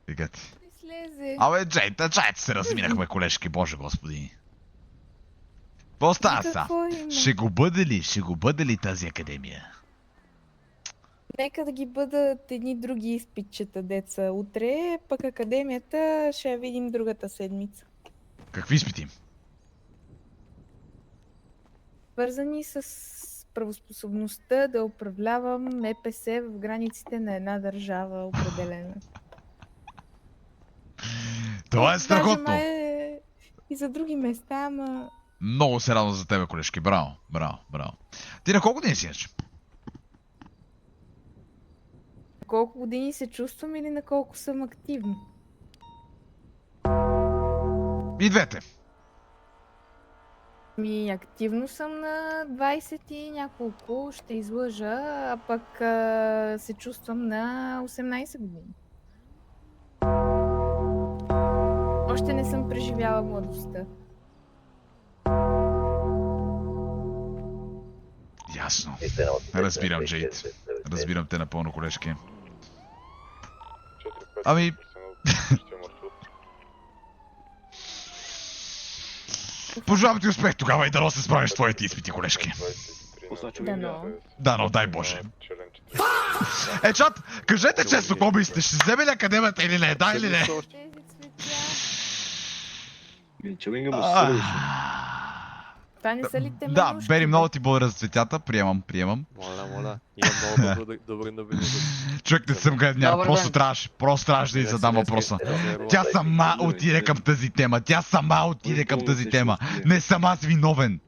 Викате. Слезе. Абе, чайте се разминахме, колежки, боже господи. Какво става са? Какво има? Ще го бъде ли тази академия? Нека да ги бъдат едни други изпитчета, деца. Утре, пък академията ще я видим другата седмица. Какви изпити? Свързани с правоспособността да управлявам МПС в границите на една държава определена. Това е страхотно. Даже май и за други места, ама... Много се радвам за тебе, колежки. Браво, браво, браво. Ти на колко дни си иначе? Колко години се чувствам или на колко съм активна? И двете. Активно съм на 20 и няколко, ще излъжа, а пък се чувствам на 18 години. Още не съм преживяла младостта. Ясно. Разбирам, Джейд. Разбирам те напълно, колежки. Ами... Пожелавам ти успех тогава и дано се справиш с твоите изпити, колежки. Дано. Дано, дай Боже. Чат, кажете честно, какво мислите? Ще вземе ли академията или не? Да или не? Тези цветя. Това не са ли те Да, менушки, Бери, бе? много ти благодаря за цветята. Приемам. Моля. Имам много добри новини за Човек, не съм гадняр, Добър просто ден. трябваше да й задам въпроса. Тя сама отиде към тази тема. Не съм аз виновен.